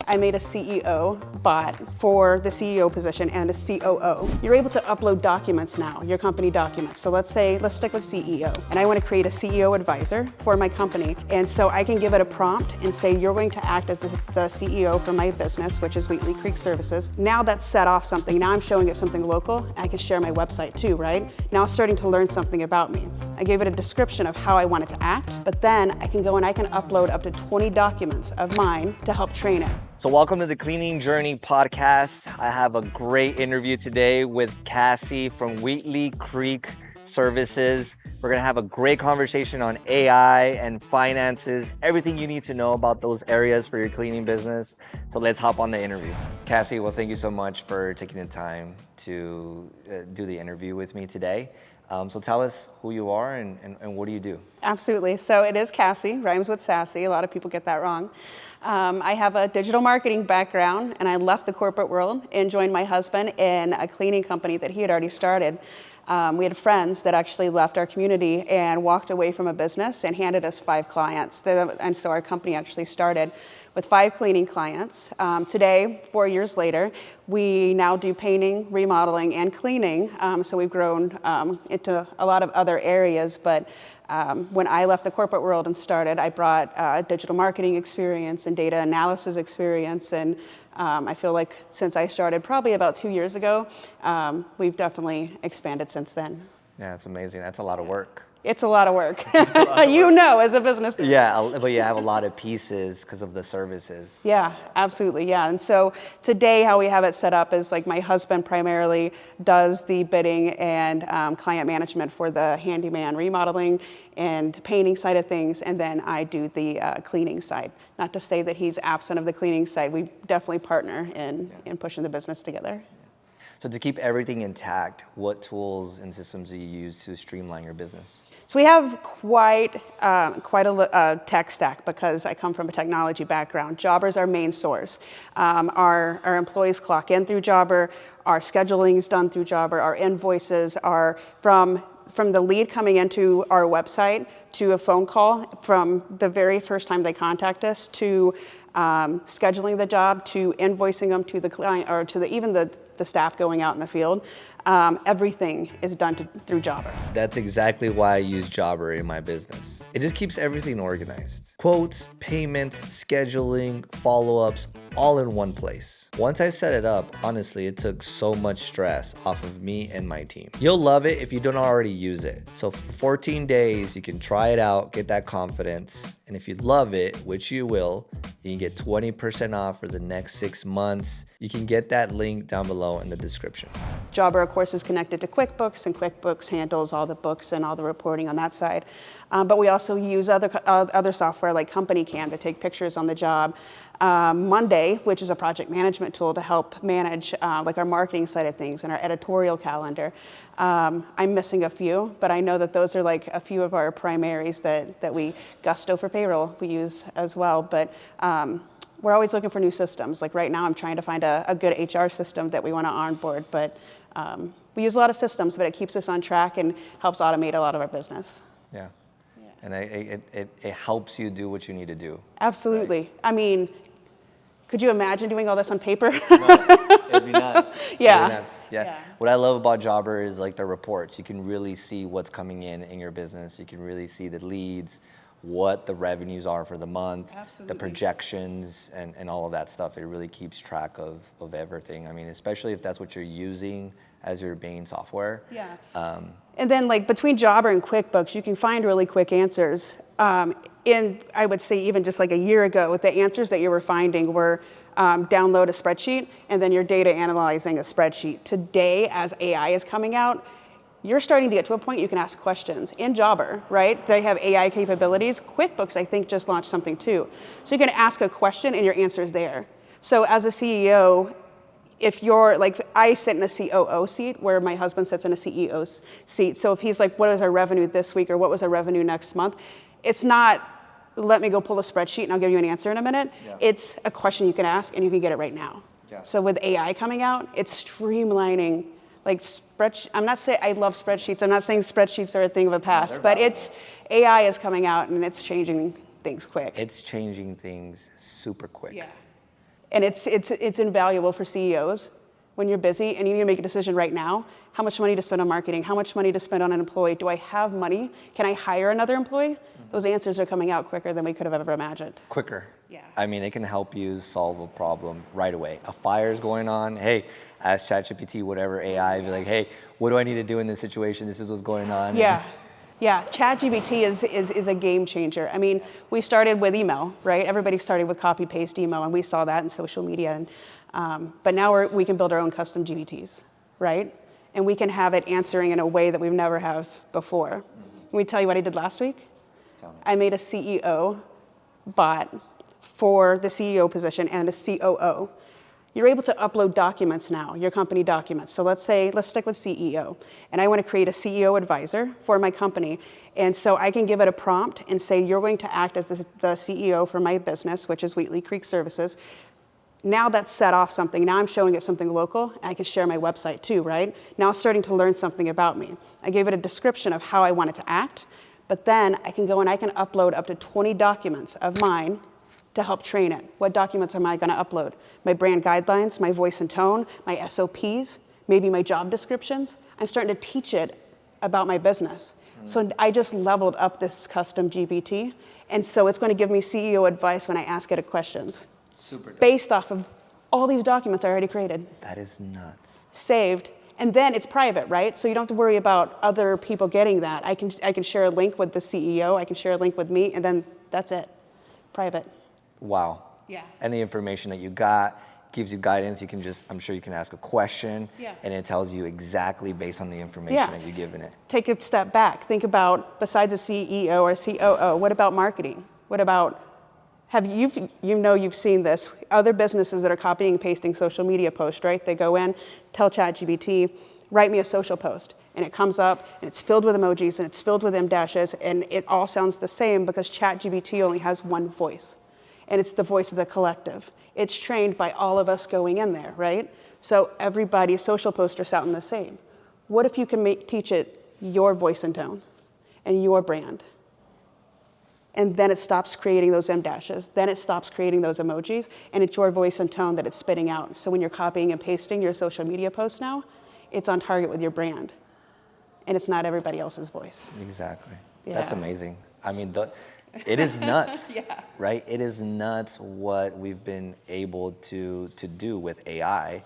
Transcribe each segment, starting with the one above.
I made a CEO bot for the CEO position and a COO. You're able to upload documents now, your company documents. So let's stick with CEO. And I want to create a CEO advisor for my company. And so I can give it a prompt and say, you're going to act as the CEO for my business, which is Wheatley Creek Services. Now that's set off something. Now I'm showing it something local. I can share my website too, right? Now it's starting to learn something about me. I gave it a description of how I want it to act, but then I can go and I can upload up to 20 documents of mine to help train it. So welcome to the Cleaning Journey podcast. I have a great interview today with Cassie from Wheatley Creek Services. We're gonna have a great conversation on AI and finances, everything you need to know about those areas for your cleaning business. So let's hop on the interview. Cassie, well, thank you so much for taking the time to do the interview with me today. So tell us who you are and what do you do? Absolutely. So it is Cassie, rhymes with sassy. A lot of people get that wrong. I have a digital marketing background, and I left the corporate world and joined my husband in a cleaning company that he had already started. We had friends that actually left our community and walked away from a business and handed us 5 clients. And so our company actually started with 5 cleaning clients. Today, 4 years later, we now do painting, remodeling, and cleaning. So we've grown into a lot of other areas. But when I left the corporate world and started, I brought digital marketing experience and data analysis experience. And I feel like since I started probably about 2 years ago, we've definitely expanded since then. Yeah, it's amazing. That's a lot of work. It's a lot of work, as a business. Yeah, but you have a lot of pieces because of the services. Yeah, absolutely, yeah. And so today how we have it set up is like my husband primarily does the bidding and client management for the handyman remodeling and painting side of things, and then I do the cleaning side. Not to say that he's absent of the cleaning side. We definitely partner in pushing the business together. So to keep everything intact, what tools and systems do you use to streamline your business? So we have quite a tech stack because I come from a technology background. Jobber is our main source. Our employees clock in through Jobber. Our scheduling is done through Jobber. Our invoices are from the lead coming into our website to a phone call, from the very first time they contact us to scheduling the job, to invoicing them to the client, or to even the staff going out in the field. Everything is done through Jobber. That's exactly why I use Jobber in my business. It just keeps everything organized. Quotes, payments, scheduling, follow-ups, all in one place. Once I set it up, honestly, it took so much stress off of me and my team. You'll love it if you don't already use it. So for 14 days, you can try it out, get that confidence. And if you love it, which you will, you can get 20% off for the next 6 months. You can get that link down below in the description. Jobber, of course, is connected to QuickBooks, and QuickBooks handles all the books and all the reporting on that side. But we also use other software like Company Cam to take pictures on the job. Monday, which is a project management tool to help manage like our marketing side of things and our editorial calendar. I'm missing a few, but I know that those are like a few of our primaries that we Gusto for payroll we use as well. But we're always looking for new systems. Like right now, I'm trying to find a good HR system that we want to onboard. But we use a lot of systems, but it keeps us on track and helps automate a lot of our business. Yeah. And it helps you do what you need to do. Absolutely. Right? I mean, could you imagine doing all this on paper? No, it'd be nuts. Yeah. It'd be nuts. Yeah. What I love about Jobber is like the reports. You can really see what's coming in your business. You can really see the leads, what the revenues are for the month, the projections, and all of that stuff. It really keeps track of everything. I mean, especially if that's what you're using as your main software. Yeah. And then like between Jobber and QuickBooks, you can find really quick answers. I would say even just like a year ago, the answers that you were finding were download a spreadsheet and then your data analyzing a spreadsheet. Today, as AI is coming out, you're starting to get to a point you can ask questions in Jobber, right? They have AI capabilities. QuickBooks, I think, just launched something too. So you can ask a question and your answer is there. So as a CEO, if you're like, I sit in a COO seat where my husband sits in a CEO seat. So if he's like, what is our revenue this week or what was our revenue next month? It's not, let me go pull a spreadsheet and I'll give you an answer in a minute. Yeah. It's a question you can ask and you can get it right now. Yeah. So with AI coming out, it's streamlining like I'm not saying I love spreadsheets. I'm not saying spreadsheets are a thing of the past, but it's AI is coming out and it's changing things quick. It's changing things super quick. Yeah. And it's invaluable for CEOs when you're busy and you need to make a decision right now. How much money to spend on marketing? How much money to spend on an employee? Do I have money? Can I hire another employee? Those answers are coming out quicker than we could have ever imagined. Quicker. Yeah. I mean, it can help you solve a problem right away. A fire's going on. Hey, ask ChatGPT, whatever AI, be like, hey, what do I need to do in this situation? This is what's going on. Yeah. Yeah, ChatGPT is a game changer. I mean, we started with email, right? Everybody started with copy-paste email, and we saw that in social media. And, but now we can build our own custom GPTs, right? And we can have it answering in a way that we've never have before. Let me tell you what I did last week. I made a CEO bot for the CEO position and a COO. You're able to upload documents now, your company documents. So let's stick with CEO. And I want to create a CEO advisor for my company. And so I can give it a prompt and say, you're going to act as the CEO for my business, which is Wheatley Creek Services. Now that's set off something. Now I'm showing it something local, and I can share my website too, right? Now it's starting to learn something about me. I gave it a description of how I want it to act, but then I can go and I can upload up to 20 documents of mine to help train it. What documents am I going to upload? My brand guidelines, my voice and tone, my SOPs, maybe my job descriptions. I'm starting to teach it about my business. So I just leveled up this custom GPT, and so it's going to give me CEO advice when I ask it questions. Super dope. Based off of all these documents I already created. That is nuts. Saved. And then it's private, right? So you don't have to worry about other people getting that. I can share a link with the CEO, I can share a link with me, and then that's it. Private. Wow. Yeah. And the information that you got gives you guidance. You can I'm sure you can ask a question, and it tells you exactly based on the information that you've given it. Take a step back. Think about, besides a CEO or a COO, what about marketing? What about, you've seen this, other businesses that are copying and pasting social media posts, right? They go in, tell ChatGPT, write me a social post. And it comes up, and it's filled with emojis, and it's filled with M-dashes, and it all sounds the same because ChatGPT only has one voice. And it's the voice of the collective. It's trained by all of us going in there, right? So everybody's social poster sound the same. What if you can teach it your voice and tone and your brand? And then it stops creating those M-dashes. Then it stops creating those emojis, and it's your voice and tone that it's spitting out. So when you're copying and pasting your social media posts now, it's on target with your brand. And it's not everybody else's voice. Exactly. Yeah. That's amazing. I mean, it is nuts, right? It is nuts what we've been able to do with AI,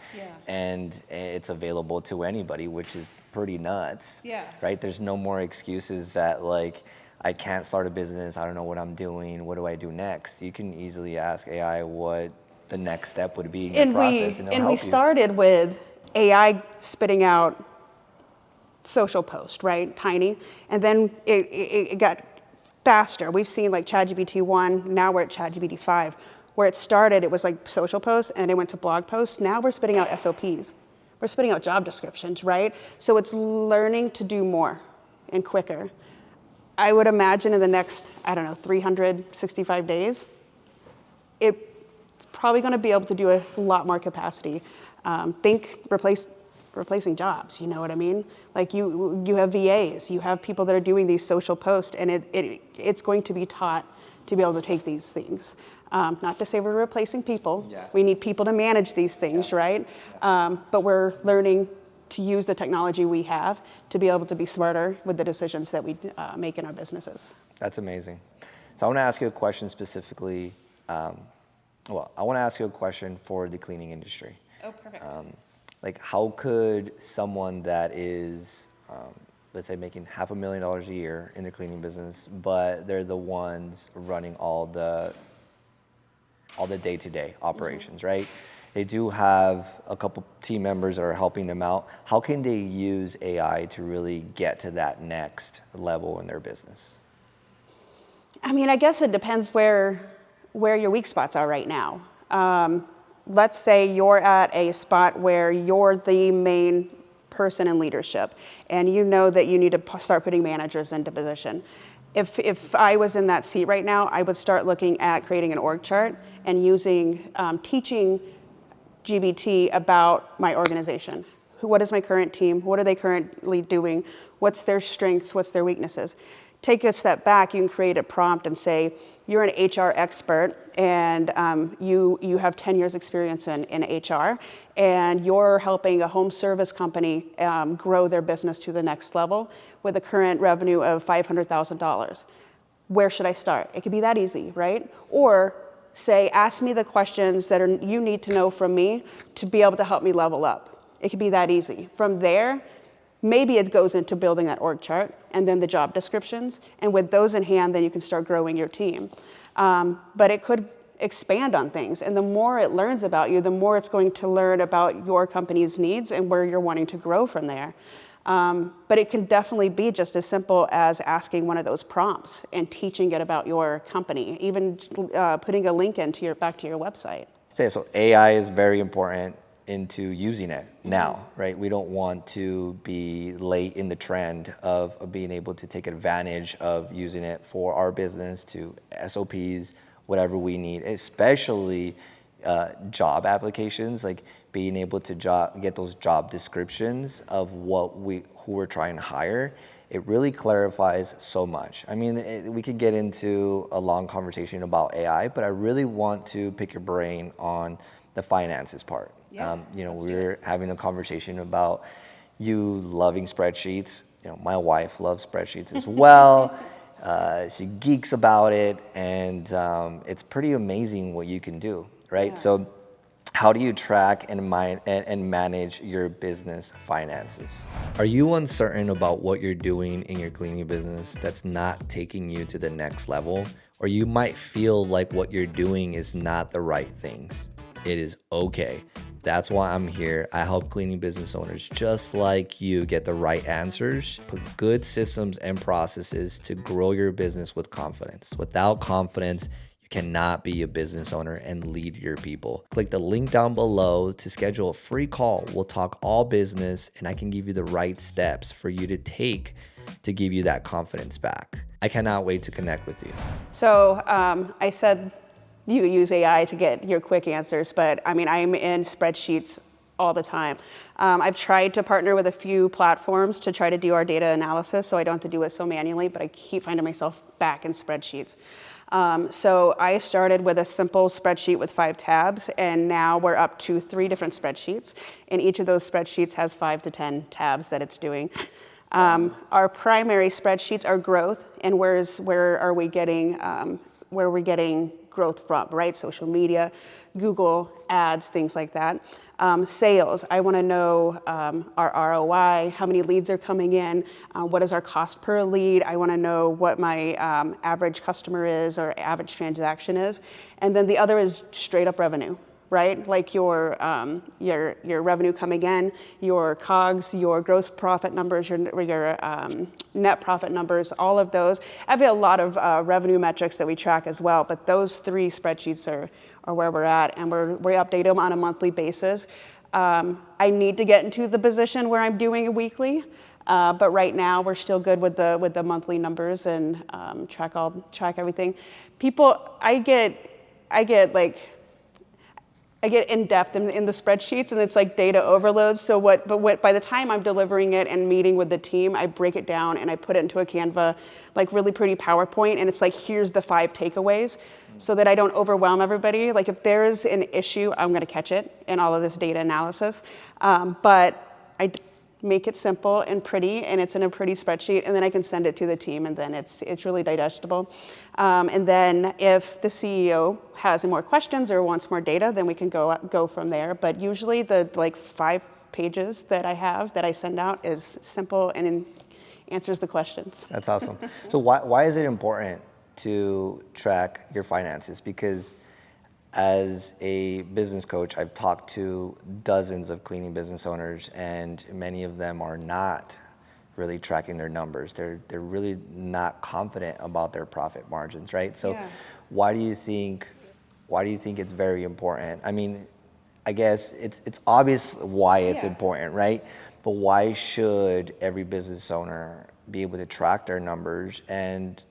and it's available to anybody, which is pretty nuts, right? There's no more excuses that like, I can't start a business, I don't know what I'm doing, what do I do next? You can easily ask AI what the next step would be in your process, and it'll help you. And we started with AI spitting out social post, right? Tiny. And then it got faster. We've seen like ChatGPT 1, now we're at ChatGPT 5. Where it started, it was like social posts, and it went to blog posts. Now we're spitting out SOPs. We're spitting out job descriptions, right? So it's learning to do more and quicker. I would imagine in the next, 365 days, it's probably going to be able to do a lot more capacity. Replacing jobs, you know what I mean? Like you have VAs, you have people that are doing these social posts, and it's going to be taught to be able to take these things. Not to say we're replacing people. We need people to manage these things, right? But we're learning to use the technology we have to be able to be smarter with the decisions that we make in our businesses. That's amazing. So I want to ask you a question specifically. I want to ask you a question for the cleaning industry. Oh, perfect. Like, how could someone that is, let's say, making $500,000 a year in their cleaning business, but they're the ones running all the day-to-day operations, right? They do have a couple team members that are helping them out. How can they use AI to really get to that next level in their business? I mean, I guess it depends where your weak spots are right now. Let's say you're at a spot where you're the main person in leadership, and you know that you need to start putting managers into position. If I was in that seat right now, I would start looking at creating an org chart and teaching GBT about my organization. What is my current team? What are they currently doing? What's their strengths? What's their weaknesses? take a step back, you can create a prompt and say, you're an HR expert and you have 10 years experience in HR and you're helping a home service company grow their business to the next level with a current revenue of $500,000. Where should I start? It could be that easy, right? Or say, ask me the questions that you need to know from me to be able to help me level up. It could be that easy. From there, maybe it goes into building that org chart and then the job descriptions. And with those in hand, then you can start growing your team. But it could expand on things. And the more it learns about you, the more it's going to learn about your company's needs and where you're wanting to grow from there. But it can definitely be just as simple as asking one of those prompts and teaching it about your company, even putting a link back to your website. So AI is very important into using it now, right? We don't want to be late in the trend of being able to take advantage of using it for our business to SOPs, whatever we need, especially job applications, like being able to get those job descriptions of who we're trying to hire. It really clarifies so much. I mean, we could get into a long conversation about AI, but I really want to pick your brain on the finances part. Yeah, we're having a conversation about you loving spreadsheets. My wife loves spreadsheets as well. She geeks about it, and it's pretty amazing what you can do, right? Yeah. So how do you track and manage your business finances? Are you uncertain about what you're doing in your cleaning business that's not taking you to the next level? Or you might feel like what you're doing is not the right things. It is okay. That's why I'm here. I help cleaning business owners just like you get the right answers, put good systems and processes to grow your business with confidence. Without confidence, you cannot be a business owner and lead your people. Click the link down below to schedule a free call. We'll talk all business and I can give you the right steps for you to take to give you that confidence back. I cannot wait to connect with you. So I said you use AI to get your quick answers, but I'm in spreadsheets all the time. I've tried to partner with a few platforms to try to do our data analysis so I don't have to do it so manually, but I keep finding myself back in spreadsheets. So I started with a simple spreadsheet with 5 tabs, and now we're up to 3 different spreadsheets, and each of those spreadsheets has 5 to 10 tabs that it's doing. Our primary spreadsheets are growth, and where are we getting growth from, right? Social media, Google ads, things like that. Sales, I want to know our ROI, how many leads are coming in, what is our cost per lead. I want to know what my average customer is or average transaction is. And then the other is straight up revenue, right? Like your revenue coming in, your COGS, your gross profit numbers, your net profit numbers, all of those. I have a lot of revenue metrics that we track as well, but those 3 spreadsheets are where we're at, and we update them on a monthly basis. I need to get into the position where I'm doing it weekly, but right now we're still good with the monthly numbers and track everything. I get in depth in the spreadsheets, and it's like data overload. So by the time I'm delivering it and meeting with the team, I break it down and I put it into a Canva, like really pretty PowerPoint, and it's like, here's the 5 takeaways, so that I don't overwhelm everybody. Like if there is an issue, I'm gonna catch it in all of this data analysis. But I make it simple and pretty, and it's in a pretty spreadsheet, and then I can send it to the team, and then it's really digestible. And then if the CEO has more questions or wants more data, then we can go from there. But usually the 5 pages that I send out is simple and answers the questions. That's awesome. So why is it important to track your finances? Because as a business coach, I've talked to dozens of cleaning business owners, and many of them are not really tracking their numbers. They're really not confident about their profit margins, right? So Yeah. why do you think it's very important? I mean, I guess it's obvious why it's important, right? But why should every business owner be able to track their numbers? And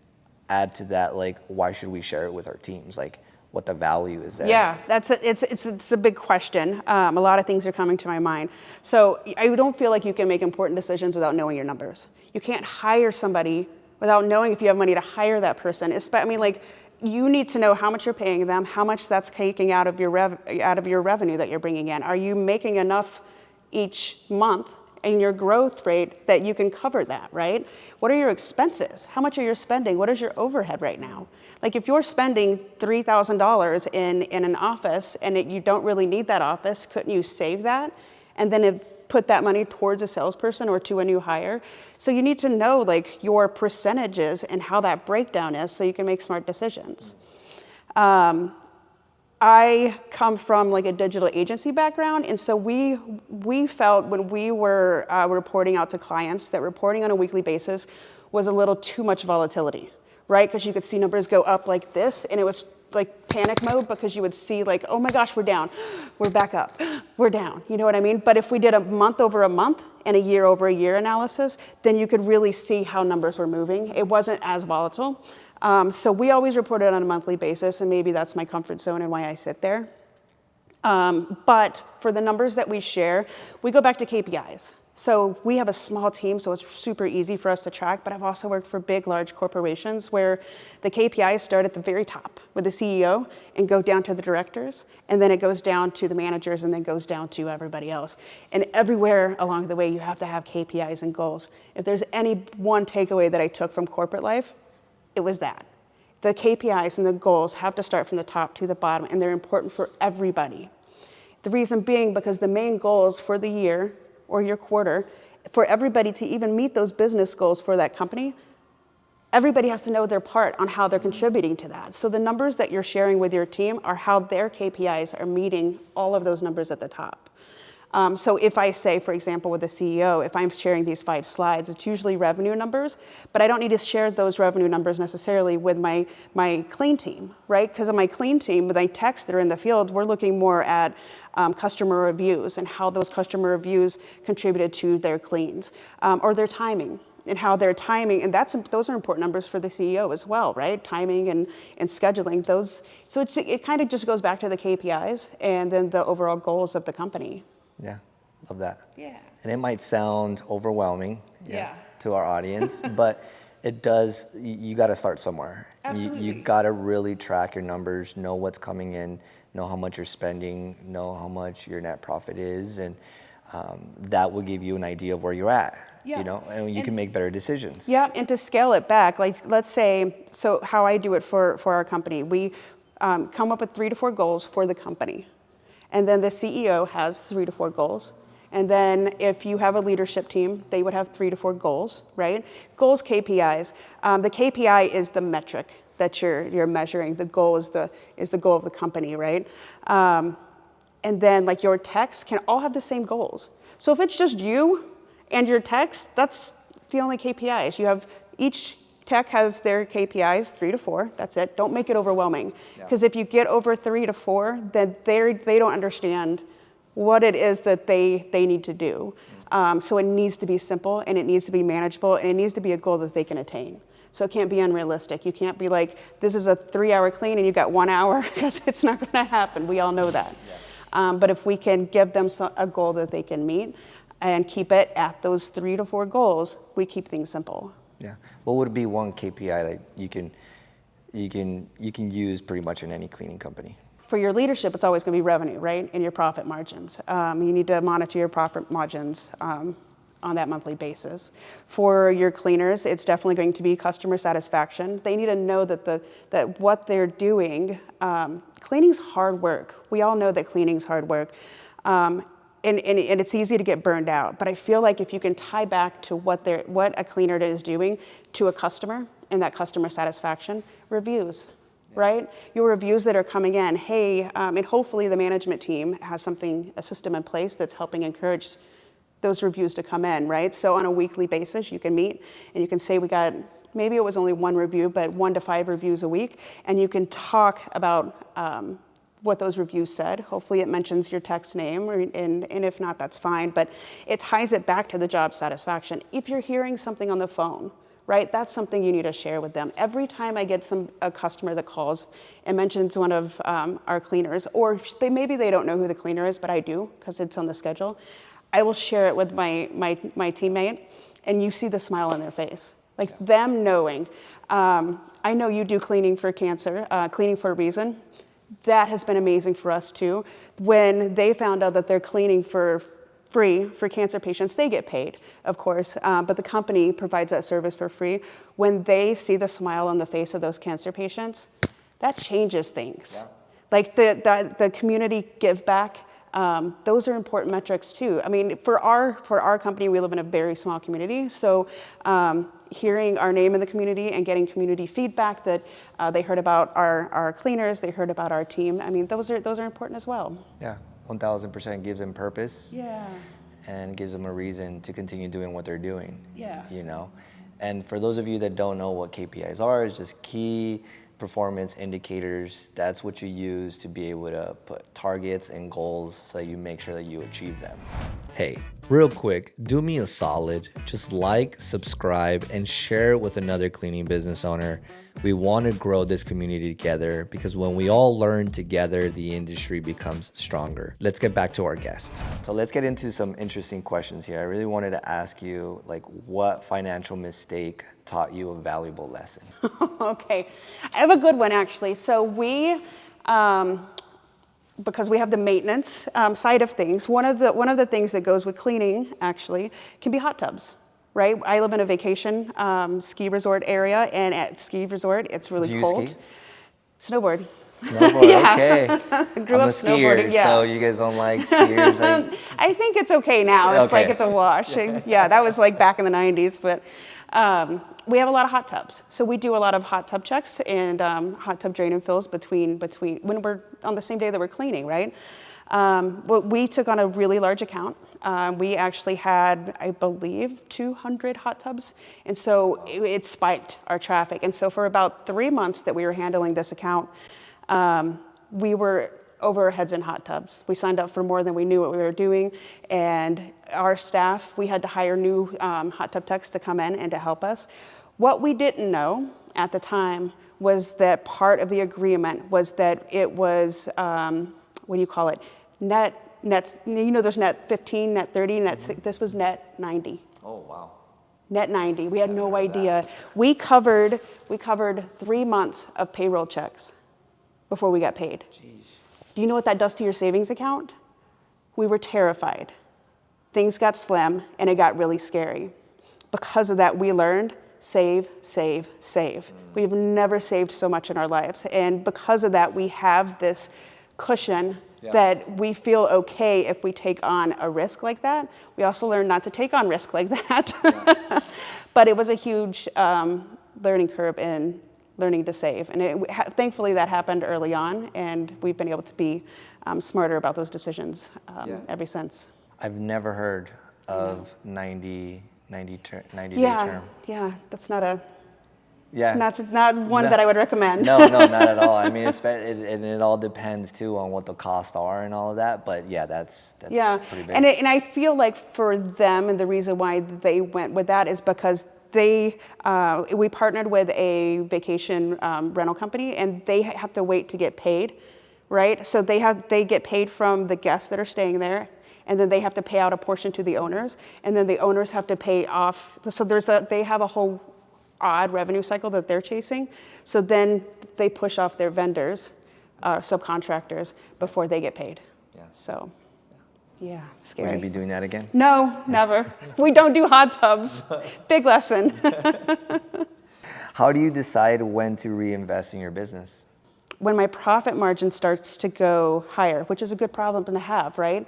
add to that, like, why should we share it with our teams? Like, what the value is there? Yeah, it's a big question. A lot of things are coming to my mind. So I don't feel like you can make important decisions without knowing your numbers. You can't hire somebody without knowing if you have money to hire that person. I mean, like, you need to know how much you're paying them, how much that's taking out of your revenue that you're bringing in. Are you making enough each month in your growth rate that you can cover that, right? What are your expenses? How much are you spending? What is your overhead right now? Like, if you're spending $3,000 in an office and you don't really need that office, couldn't you save that and then put that money towards a salesperson or to a new hire? So you need to know, like, your percentages and how that breakdown is so you can make smart decisions. I come from like a digital agency background, and so we felt when we were reporting out to clients that reporting on a weekly basis was a little too much volatility, right? Because you could see numbers go up like this, and it was like panic mode because you would see like, oh my gosh, we're down, we're back up, we're down, you know what I mean? But if we did a month over a month and a year over a year analysis, then you could really see how numbers were moving. It wasn't as volatile. So we always reported on a monthly basis, and maybe that's my comfort zone and why I sit there. But for the numbers that we share, we go back to KPIs. So we have a small team, so it's super easy for us to track, but I've also worked for big, large corporations where the KPIs start at the very top with the CEO and go down to the directors, and then it goes down to the managers, and then goes down to everybody else. And everywhere along the way, you have to have KPIs and goals. If there's any one takeaway that I took from corporate life, it was that. The KPIs and the goals have to start from the top to the bottom, and they're important for everybody. The reason being because the main goals for the year or your quarter, for everybody to even meet those business goals for that company, everybody has to know their part on how they're contributing to that. So the numbers that you're sharing with your team are how their KPIs are meeting all of those numbers at the top. So if I say, for example, with the CEO, if I'm sharing these 5 slides, it's usually revenue numbers, but I don't need to share those revenue numbers necessarily with my clean team, right? Because of my clean team, with my techs that are in the field, we're looking more at customer reviews and how those customer reviews contributed to their cleans, or their timing and how their timing, and those are important numbers for the CEO as well, right? Timing and scheduling those. So it kind of just goes back to the KPIs and then the overall goals of the company. Yeah, love that. Yeah. And it might sound overwhelming Yeah. to our audience, but it does, you got to start somewhere. Absolutely. You got to really track your numbers, know what's coming in, know how much you're spending, know how much your net profit is, and that will give you an idea of where you're at, you know, and you can make better decisions. Yeah, and to scale it back, like let's say, so how I do it for our company, we come up with 3 to 4 goals for the company. And then the CEO has 3 to 4 goals. And then if you have a leadership team, they would have 3 to 4 goals, right? Goals, KPIs. The KPI is the metric that you're measuring. The goal is the goal of the company, right? And then like your techs can all have the same goals. So if it's just you and your techs, that's the only KPIs. You have each tech has their KPIs, 3 to 4. That's it. Don't make it overwhelming. Because if you get over 3 to 4, then they don't understand what it is that they need to do. So it needs to be simple, and it needs to be manageable, and it needs to be a goal that they can attain. So it can't be unrealistic. You can't be like, this is a 3-hour clean and you got 1 hour, because it's not going to happen. We all know that. But if we can give them a goal that they can meet and keep it at those 3 to 4 goals, we keep things simple. Yeah. What would be one KPI that you can use pretty much in any cleaning company? For your leadership, it's always going to be revenue, right? And your profit margins. You need to monitor your profit margins on that monthly basis. For your cleaners, it's definitely going to be customer satisfaction. They need to know that what they're doing, cleaning's hard work. We all know that cleaning's hard work. And it's easy to get burned out, but I feel like if you can tie back to what a cleaner is doing to a customer and that customer satisfaction, reviews, right? Your reviews that are coming in, hey, and hopefully the management team has a system in place that's helping encourage those reviews to come in, right? So on a weekly basis, you can meet and you can say maybe it was only 1 review, but 1 to 5 reviews a week, and you can talk about what those reviews said. Hopefully it mentions your tech's name, and if not, that's fine. But it ties it back to the job satisfaction. If you're hearing something on the phone, right, that's something you need to share with them. Every time I get a customer that calls and mentions one of our cleaners, or maybe they don't know who the cleaner is, but I do, because it's on the schedule, I will share it with my teammate, and you see the smile on their face. Like them knowing, I know you do cleaning for cancer, cleaning for a reason. That has been amazing for us too. When they found out that they're cleaning for free for cancer patients, they get paid, of course, but the company provides that service for free. When they see the smile on the face of those cancer patients, that changes things. Yeah. Like the community give back, those are important metrics too. I mean, for our company, we live in a very small community, so hearing our name in the community and getting community feedback that they heard about our cleaners, they heard about our team. I mean, those are important as well. Yeah, 1,000% gives them purpose. Yeah. And gives them a reason to continue doing what they're doing. Yeah. You know, and for those of you that don't know what KPIs are, it's just key performance indicators. That's what you use to be able to put targets and goals so that you make sure that you achieve them. Hey, real quick, do me a solid. Just like, subscribe, and share it with another cleaning business owner. We want to grow this community together because when we all learn together, the industry becomes stronger. Let's get back to our guest. So let's get into some interesting questions here. I really wanted to ask you, like, what financial mistake taught you a valuable lesson? Okay, I have a good one actually. So we, because we have the maintenance side of things, one of the things that goes with cleaning actually can be hot tubs. Right, I live in a vacation ski resort area, and at ski resort, it's really cold. Ski? Snowboard. Snowboard, Yeah. Okay. Grew I'm up a skier, snowboarding, yeah. so you guys don't like skiers? I think it's okay now. It's Okay. like it's a wash. Yeah, that was like back in the 90s, but we have a lot of hot tubs. So we do a lot of hot tub checks and hot tub drain and fills between when we're on the same day that we're cleaning, right? But we took on a really large account. We actually had, I believe, 200 hot tubs. And so it spiked our traffic. And so for about 3 months that we were handling this account, we were over our heads in hot tubs. We signed up for more than we knew what we were doing. And our staff, we had to hire new hot tub techs to come in and to help us. What we didn't know at the time was that part of the agreement was that it was, what do you call it? Net, you know, there's net 15, net 30, this was net 90. Oh, wow. Net 90. We had no idea. We covered 3 months of payroll checks before we got paid. Jeez. Do you know what that does to your savings account? We were terrified. Things got slim, and it got really scary. Because of that, we learned save, save, save. We've never saved so much in our lives. And because of that, we have this cushion that we feel okay if we take on a risk like that. We also learned not to take on risk like that. Yeah. But it was a huge learning curve in learning to save. And thankfully that happened early on, and we've been able to be smarter about those decisions ever since. I've never heard of 90 day term. Yeah, that's not a... Yeah. It's not one that I would recommend. No, not at all. I mean, it all depends too on what the costs are and all of that. But yeah, that's pretty big. And I feel like for them, and the reason why they went with that is because we partnered with a vacation rental company, and they have to wait to get paid, right? So they get paid from the guests that are staying there, and then they have to pay out a portion to the owners, and then the owners have to pay off. So they have a whole odd revenue cycle that they're chasing. So then they push off their vendors, subcontractors, before they get paid. Yeah. So, yeah, scary. We're gonna be doing that again? No, never. We don't do hot tubs. Big lesson. How do you decide when to reinvest in your business? When my profit margin starts to go higher, which is a good problem to have, right?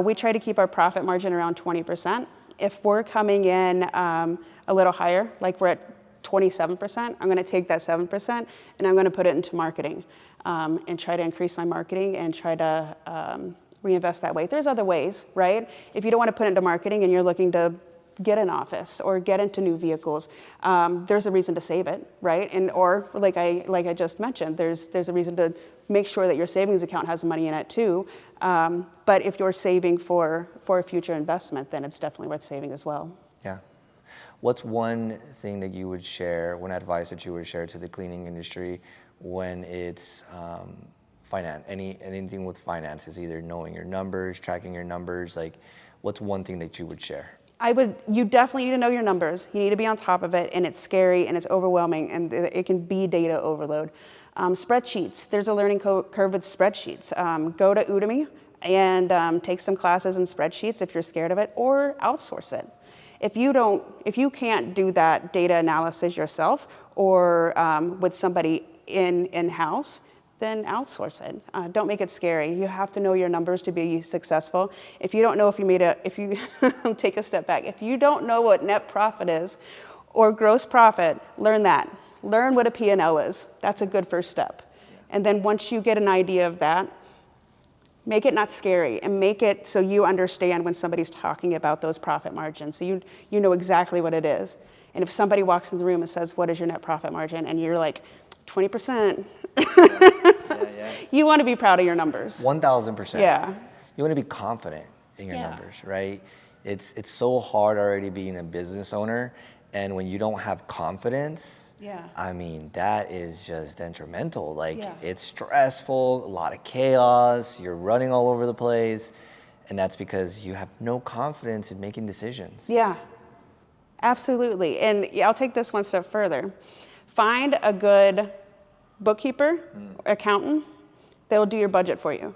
We try to keep our profit margin around 20%. If we're coming in a little higher, like we're at 27%, I'm going to take that 7% and I'm going to put it into marketing and try to increase my marketing and try to reinvest that way. There's other ways, right? If you don't want to put it into marketing and you're looking to get an office or get into new vehicles, there's a reason to save it, right? And or like I just mentioned, there's a reason to make sure that your savings account has money in it too. But if you're saving for a future investment, then it's definitely worth saving as well. Yeah. What's one thing that you would share, one advice that you would share to the cleaning industry when it's anything with finances, either knowing your numbers, tracking your numbers, like what's one thing that you would share? You definitely need to know your numbers. You need to be on top of it, and it's scary and it's overwhelming, and it can be data overload. Spreadsheets, there's a learning curve with spreadsheets. Go to Udemy and take some classes in spreadsheets if you're scared of it, or outsource it. If you can't do that data analysis yourself or with somebody in-house, then outsource it. Don't make it scary. You have to know your numbers to be successful. If you don't know if you take a step back, if you don't know what net profit is or gross profit, learn that. Learn what a P&L is. That's a good first step. And then once you get an idea of that, make it not scary, and make it so you understand when somebody's talking about those profit margins. So you know exactly what it is. And if somebody walks in the room and says, "What is your net profit margin?" and you're like, 20%. You want to be proud of your numbers. 1,000%. Yeah. You want to be confident in your numbers, right? It's so hard already being a business owner, and when you don't have confidence, I mean, that is just detrimental. Like, it's stressful, a lot of chaos, you're running all over the place, and that's because you have no confidence in making decisions. Yeah, absolutely. And I'll take this one step further. Find a good bookkeeper, accountant, that'll do your budget for you.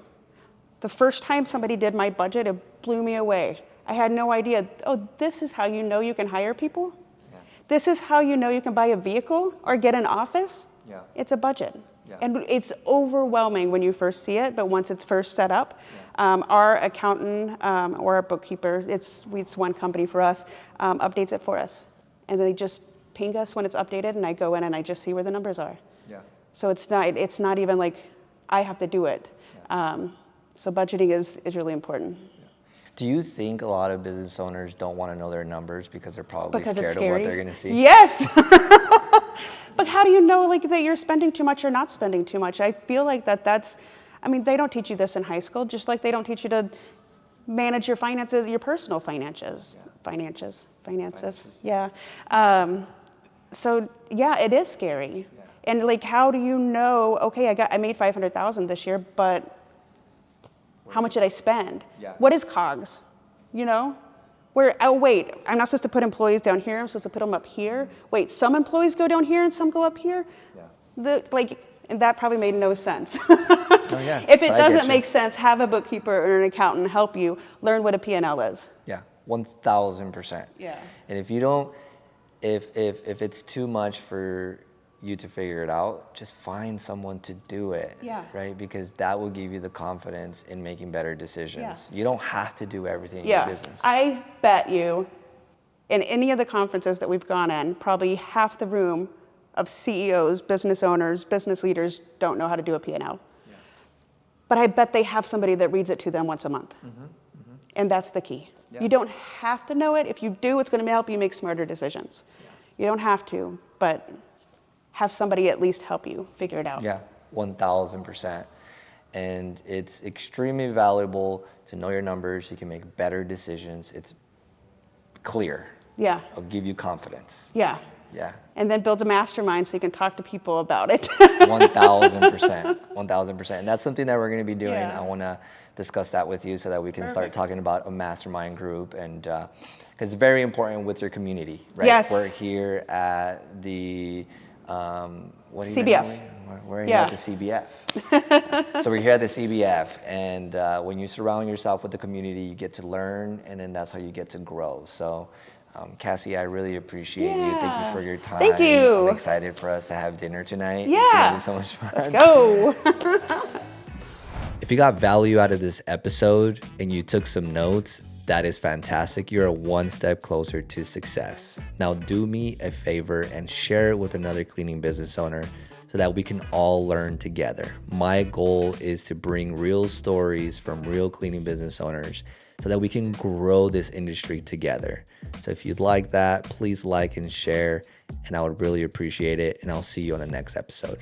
The first time somebody did my budget, it blew me away. I had no idea. Oh, this is how you know you can hire people? This is how you know you can buy a vehicle or get an office? It's a budget. And it's overwhelming when you first see it, but once it's first set up, our accountant or our bookkeeper, it's one company for us, updates it for us. And they just ping us when it's updated, and I go in and I just see where the numbers are. So it's not even like I have to do it. So budgeting is really important. Do you think a lot of business owners don't want to know their numbers because they're probably scared of what they're going to see? Yes. But how do you know that you're spending too much or not spending too much? I feel like they don't teach you this in high school, just like they don't teach you to manage your finances, your personal finances. Finances. Yeah. So yeah, it is scary. And like, how do you know, okay, I made $500,000 this year, but how much did I spend? What is COGS? Wait, I'm not supposed to put employees down here. I'm supposed to put them up here. Wait, some employees go down here and some go up here? And that probably made no sense. If it doesn't make sense, have a bookkeeper or an accountant help you learn what a P&L is. 1,000%. And if you don't, if it's too much for you to figure it out, just find someone to do it, right? Because that will give you the confidence in making better decisions. You don't have to do everything in your business. I bet you in any of the conferences that we've gone in, probably half the room of CEOs, business owners, business leaders don't know how to do a P&L. But I bet they have somebody that reads it to them once a month. And that's the key. You don't have to know it. If you do, it's going to help you make smarter decisions. You don't have to, but have somebody at least help you figure it out. 1,000%. And it's extremely valuable to know your numbers. You can make better decisions. It's clear. It'll give you confidence. And then build a mastermind so you can talk to people about it. 1,000%. 1,000%. And that's something that we're going to be doing. I want to discuss that with you so that we can start talking about a mastermind group, and because it's very important with your community, right? We're here at the CBF. We're here at the CBF. So we're here at the CBF, and when you surround yourself with the community, you get to learn, and then that's how you get to grow. So Cassie, I really appreciate you. Thank you for your time. Thank you. I'm excited for us to have dinner tonight. It's gonna be so much fun. Let's go. If you got value out of this episode and you took some notes, that is fantastic. You're one step closer to success. Now do me a favor and share it with another cleaning business owner so that we can all learn together. My goal is to bring real stories from real cleaning business owners so that we can grow this industry together. So if you'd like that, please like and share, and I would really appreciate it. And I'll see you on the next episode.